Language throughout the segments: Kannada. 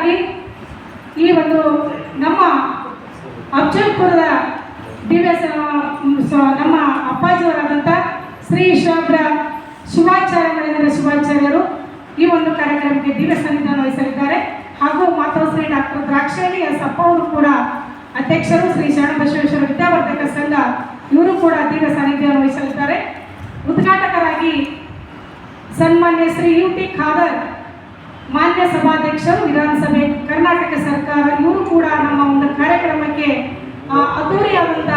ಮೊದಲನೇದಾಗಿ ಈ ಒಂದು ನಮ್ಮ ಅಫಜಲ್ಪುರದ ದಿವ್ಯ ನಮ್ಮ ಅಪ್ಪಾಜಿಯವರಾದಂಥ ಶ್ರೀ ಶೋಭ್ರ ಶಿವಾಚಾರ್ಯರು ಈ ಒಂದು ಕಾರ್ಯಕ್ರಮಕ್ಕೆ ದಿವ್ಯ ಸಾನ್ನಿಧ್ಯ ವಹಿಸಲಿದ್ದಾರೆ. ಹಾಗೂ ಮಾತೋಶ್ರೀ ಡಾಕ್ಟರ್ ದ್ರಾಕ್ಷಾಯಣಿ ಎಸ್ ಅಪ್ಪ ಅವರು ಕೂಡ ಅಧ್ಯಕ್ಷರು, ಶ್ರೀ ಶರಣಬಸವೇಶ್ವರ ವಿದ್ಯಾವರ್ಧಕ ಸಂಘ ಇವರು ಕೂಡ ದಿವ್ಯ ಸಾನ್ನಿಧ್ಯ ವಹಿಸಲಿದ್ದಾರೆ. ಉದ್ಘಾಟಕರಾಗಿ ಸನ್ಮಾನ್ಯ ಶ್ರೀ UT ಖಾದರ್ ಮಾನ್ಯ ಸಭಾಧ್ಯಕ್ಷರು, ವಿಧಾನಸಭೆ ಕರ್ನಾಟಕ ಸರ್ಕಾರ ಇವರು ಕೂಡ ನಮ್ಮ ಒಂದು ಕಾರ್ಯಕ್ರಮಕ್ಕೆ ಅದ್ದೂರಿಯಾದಂಥ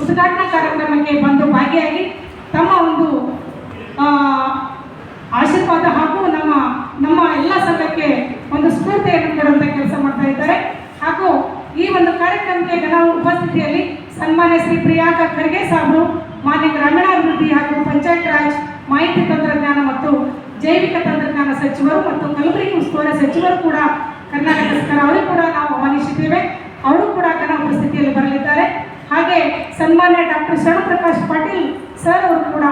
ಉದ್ಘಾಟನಾ ಕಾರ್ಯಕ್ರಮಕ್ಕೆ ಬಂದು ಭಾಗಿಯಾಗಿ ತಮ್ಮ ಒಂದು ಆಶೀರ್ವಾದ ಹಾಗೂ ನಮ್ಮ ಎಲ್ಲ ಸಂಘಕ್ಕೆ ಒಂದು ಸ್ಫೂರ್ತಿಯನ್ನು ಕೊಡುವಂಥ ಕೆಲಸ ಮಾಡ್ತಾ ಇದ್ದಾರೆ. ಹಾಗೂ ಈ ಒಂದು ಕಾರ್ಯಕ್ರಮಕ್ಕೆ ಘನ ಉಪಸ್ಥಿತಿಯಲ್ಲಿ ಸನ್ಮಾನ್ಯ ಶ್ರೀ ಪ್ರಿಯಾಂಕಾ ಖರ್ಗೆ ಸಾಹೇಬರು, ಮಾನ್ಯ ಗ್ರಾಮೀಣಾಭಿವೃದ್ಧಿ ಹಾಗೂ ಪಂಚಾಯತ್ ರಾಜ್, ಮಾಹಿತಿ ತಂತ್ರಜ್ಞಾನ ಮತ್ತು ಜೈವಿಕ ತಂತ್ರಜ್ಞಾನ ಸಚಿವರು ಮತ್ತು ಕಲಬುರಗಿ ಉಸ್ತುವಾರಿ ಸಚಿವರು ಕೂಡ ಕರ್ನಾಟಕ ಸರ್ಕಾರ ಅವರಿಗೆ ಕೂಡ ನಾವು ಆಹ್ವಾನಿಸಿದ್ದೇವೆ. ಅವರು ಕೂಡ ಘನ ಉಪಸ್ಥಿತಿಯಲ್ಲಿ ಬರಲಿದ್ದಾರೆ. ಹಾಗೆ ಸನ್ಮಾನ್ಯ ಡಾಕ್ಟರ್ ಶರಣಪ್ರಕಾಶ್ ಪಾಟೀಲ್ ಸರ್ ಅವರು ಕೂಡ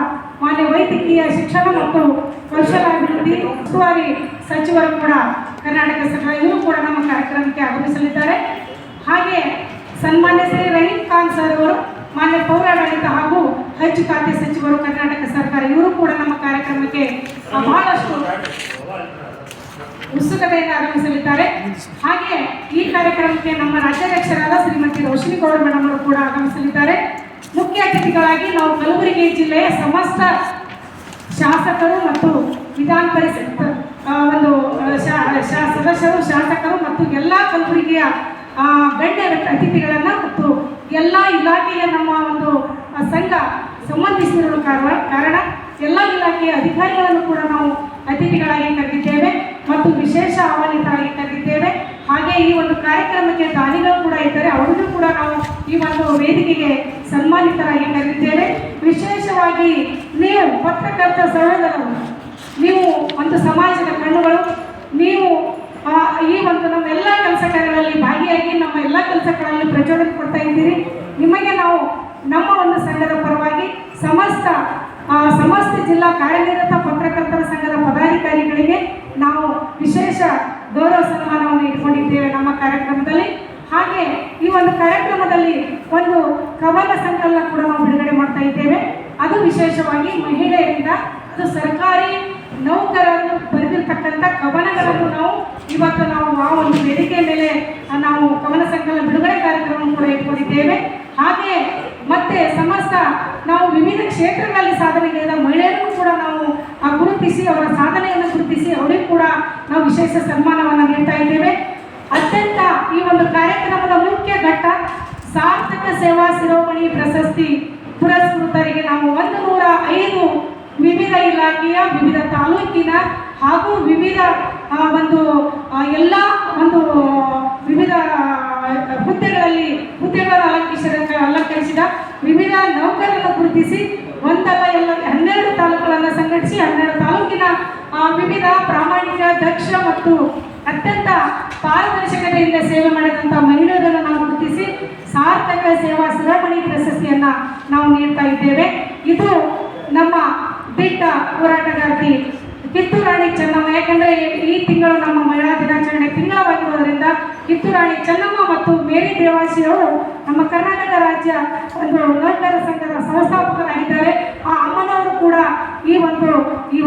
ಮಾನ್ಯ ವೈದ್ಯಕೀಯ ಶಿಕ್ಷಣ ಮತ್ತು ಕೌಶಲಾಭಿವೃದ್ಧಿ ಉಸ್ತುವಾರಿ ಸಚಿವರು ಕೂಡ ಕರ್ನಾಟಕ ಸರ್ಕಾರ ಇವರು ಕೂಡ ನಮ್ಮ ಕಾರ್ಯಕ್ರಮಕ್ಕೆ ಆಗಮಿಸಲಿದ್ದಾರೆ. ಹಾಗೆ ಸನ್ಮಾನ್ಯ ಶ್ರೀ ರಹೀಂ ಖಾನ್ ಸರ್ ಅವರು ಮಾನ್ಯ ಪೌರಾಡಳಿತ ಹಾಗೂ ಹಜ್ ಖಾತೆ ಸಚಿವರು ಕರ್ನಾಟಕ ಸರ್ಕಾರ ಇವರು ಕೂಡ ನಮ್ಮ ಕಾರ್ಯಕ್ರಮಕ್ಕೆ ಬಹಳಷ್ಟು ಉತ್ಸುಕತೆಯಿಂದ ಆಗಮಿಸಲಿದ್ದಾರೆ. ಹಾಗೆ ಈ ಕಾರ್ಯಕ್ರಮಕ್ಕೆ ನಮ್ಮ ರಾಜ್ಯಾಧ್ಯಕ್ಷರಾದ ಶ್ರೀಮತಿ ರೋಶಿನಿ ಗೌಡ ಮೇಡಮ್ ಅವರು ಕೂಡ ಆಗಮಿಸಲಿದ್ದಾರೆ. ಮುಖ್ಯ ಅತಿಥಿಗಳಾಗಿ ನಾವು ಕಲಬುರಗಿ ಜಿಲ್ಲೆಯ ಸಮಸ್ತ ಶಾಸಕರು ಮತ್ತು ವಿಧಾನ ಪರಿಷತ್ ಒಂದು ಸದಸ್ಯರು, ಶಾಸಕರು ಮತ್ತು ಎಲ್ಲ ಕಲಬುರಗಿಯ ಗಣ್ಯ ಅತಿಥಿಗಳನ್ನು ಮತ್ತು ಎಲ್ಲ ಇಲಾಖೆಯ ನಮ್ಮ ಒಂದು ಸಂಘ ಸಂಬಂಧಿಸಿರುವ ಕಾರಣ ಎಲ್ಲ ಇಲಾಖೆಯ ಅಧಿಕಾರಿಗಳನ್ನು ಕೂಡ ನಾವು ಅತಿಥಿಗಳಾಗಿ ಕರೆದಿದ್ದೇವೆ ಮತ್ತು ವಿಶೇಷ ಆಹ್ವಾನಿತರಾಗಿ ಕರೆದಿದ್ದೇವೆ. ಹಾಗೆ ಈ ಒಂದು ಕಾರ್ಯಕ್ರಮಕ್ಕೆ ದಾನಿಗಳು ಕೂಡ ಇದ್ದಾರೆ, ಅವರಿಗೂ ಕೂಡ ನಾವು ಈ ಒಂದು ವೇದಿಕೆಗೆ ಸನ್ಮಾನಿತರಾಗಿ ಕರೆದಿದ್ದೇವೆ. ವಿಶೇಷವಾಗಿ ನೀವು ಪತ್ರಕರ್ತ ಸಹೋದರರು, ನೀವು ಒಂದು ಸಮಾಜದ ಕಣ್ಣುಗಳು, ನೀವು ಈ ಒಂದು ನಮ್ಮ ಎಲ್ಲ ಕೆಲಸ ಕಾರ್ಯಗಳಲ್ಲಿ ಭಾಗಿಯಾಗಿ ನಮ್ಮ ಎಲ್ಲ ಕೆಲಸಗಳಲ್ಲಿ ಪ್ರಚೋದನೆ ಕೊಡ್ತಾ ಇದ್ದೀರಿ. ನಿಮಗೆ ನಾವು ನಮ್ಮ ಒಂದು ಸಂಘದ ಪರವಾಗಿ ಸಮಸ್ತ ಜಿಲ್ಲಾ ಕಾರ್ಯನಿರತ ಪತ್ರಕರ್ತರ ಸಂಘದ ಪದಾಧಿಕಾರಿಗಳಿಗೆ ನಾವು ವಿಶೇಷ ಗೌರವ ಸನ್ಮಾನವನ್ನು ಇಟ್ಕೊಂಡಿದ್ದೇವೆ ನಮ್ಮ ಕಾರ್ಯಕ್ರಮದಲ್ಲಿ. ಹಾಗೆ ಈ ಒಂದು ಕಾರ್ಯಕ್ರಮದಲ್ಲಿ ಒಂದು ಕವನ ಸಂಕಲನ ಕೂಡ ನಾವು ಬಿಡುಗಡೆ ಮಾಡ್ತಾ ಇದ್ದೇವೆ. ಅದು ವಿಶೇಷವಾಗಿ ಮಹಿಳೆಯರಿಂದ, ಅದು ಸರ್ಕಾರಿ ನೌಕರರು ಬರೆದಿರ್ತಕ್ಕಂಥ ಕವನಗಳನ್ನು ಇವತ್ತು ನಾವು ಆ ಒಂದು ವೇದಿಕೆ ಮೇಲೆ ನಾವು ಕವನ ಸಂಕಲನ ಬಿಡುಗಡೆ ಕಾರ್ಯಕ್ರಮ ಕೂಡ ಇಟ್ಕೊಂಡಿದ್ದೇವೆ. ಹಾಗೆ ಮತ್ತೆ ಸಮಸ್ತ ನಾವು ವಿವಿಧ ಕ್ಷೇತ್ರಗಳಲ್ಲಿ ಸಾಧನೆಗಳಿಂದ ಮಹಿಳೆಯರಿಗೂ ಕೂಡ ನಾವು ಗುರುತಿಸಿ ಅವರ ಸಾಧನೆಯನ್ನು ಗುರುತಿಸಿ ಅವರಿಗೂ ಕೂಡ ನಾವು ವಿಶೇಷ ಸನ್ಮಾನವನ್ನು ನೀಡ್ತಾ ಇದ್ದೇವೆ. ಅತ್ಯಂತ ಈ ಒಂದು ಕಾರ್ಯಕ್ರಮದ ಮುಖ್ಯ ಘಟ್ಟ ಸಾರ್ಥಕ ಸೇವಾ ಶಿರೋಮಣಿ ಪ್ರಶಸ್ತಿ ಪುರಸ್ಕೃತರಿಗೆ ನಾವು 105 ವಿವಿಧ ಇಲಾಖೆಯ, ವಿವಿಧ ತಾಲೂಕಿನ ಹಾಗೂ ವಿವಿಧ ಒಂದು ಎಲ್ಲ ಒಂದು ವಿವಿಧ ಹುದ್ದೆಗಳನ್ನು ಅಲಂಕರಿಸಿದ ವಿವಿಧ ನೌಕರರನ್ನು ಗುರುತಿಸಿ ಒಂದಲ್ಲ ಎಲ್ಲ 12 ತಾಲೂಕುಗಳನ್ನು ಸಂಘಟಿಸಿ 12 ತಾಲೂಕಿನ ವಿವಿಧ ಪ್ರಾಮಾಣಿಕ, ದಕ್ಷ ಮತ್ತು ಅತ್ಯಂತ ಪಾರದರ್ಶಕತೆಯಿಂದ ಸೇವೆ ಮಾಡಿದಂಥ ಮಹಿಳೆಯರನ್ನು ನಾವು ಗುರುತಿಸಿ ಸಾರ್ಥಕ ಸೇವಾ ಶಿರೋಮಣಿ ಪ್ರಶಸ್ತಿಯನ್ನು ನಾವು ನೀಡ್ತಾ ಇದ್ದೇವೆ. ಇದು ನಮ್ಮ ದಿಟ್ಟ ಹೋರಾಟಗಾರ್ತಿ ಕಿತ್ತೂರು ರಾಣಿ ಚೆನ್ನಮ್ಮ. ಯಾಕಂದರೆ ಈ ತಿಂಗಳು ನಮ್ಮ ಮಹಿಳಾ ದಿನಾಚರಣೆ ತಿಂಗಳವಾಗಿರುವುದರಿಂದ ಕಿತ್ತೂರು ರಾಣಿ ಚೆನ್ನಮ್ಮ ಮತ್ತು ಮೇರಿ ದೇವಾಸಿಯವರು ನಮ್ಮ ಕರ್ನಾಟಕ ರಾಜ್ಯ ಒಂದು ನೌಕರ ಸಂಘದ ಸಂಸ್ಥಾಪಕರಾಗಿದ್ದಾರೆ. ಆ ಅಮ್ಮನವರು ಕೂಡ ಈ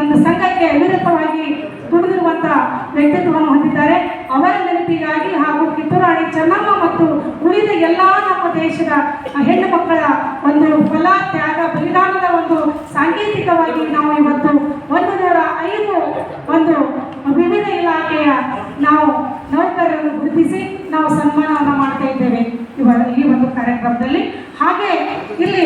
ಒಂದು ಸಂಘಕ್ಕೆ ವಿರುದ್ಧವಾಗಿ ದುಡಿದಿರುವಂಥ ವ್ಯಕ್ತಿತ್ವವನ್ನು ಹೊಂದಿದ್ದಾರೆ. ಅವರ ನೆನಪಿಗಾಗಿ ಹಾಗೂ ಕಿತ್ತೂರು ರಾಣಿ ಚೆನ್ನಮ್ಮ ಮತ್ತು ಉಳಿದ ಎಲ್ಲ ನಮ್ಮ ದೇಶದ ಹೆಣ್ಣು ಮಕ್ಕಳ ಒಂದು ಫಲ, ತ್ಯಾಗ, ಬಲಿದಾನದ ಒಂದು ಸಾಂಕೇತಿಕವಾಗಿ ನಾವು ಇವತ್ತು 105 ಒಂದು ವಿವಿಧ ಇಲಾಖೆಯ ನಾವು ನೌಕರರನ್ನು ಗುರುತಿಸಿ ನಾವು ಸನ್ಮಾನವನ್ನು ಮಾಡ್ತಾ ಇದ್ದೇವೆ ಈ ಒಂದು ಕಾರ್ಯಕ್ರಮದಲ್ಲಿ. ಹಾಗೆ ಇಲ್ಲಿ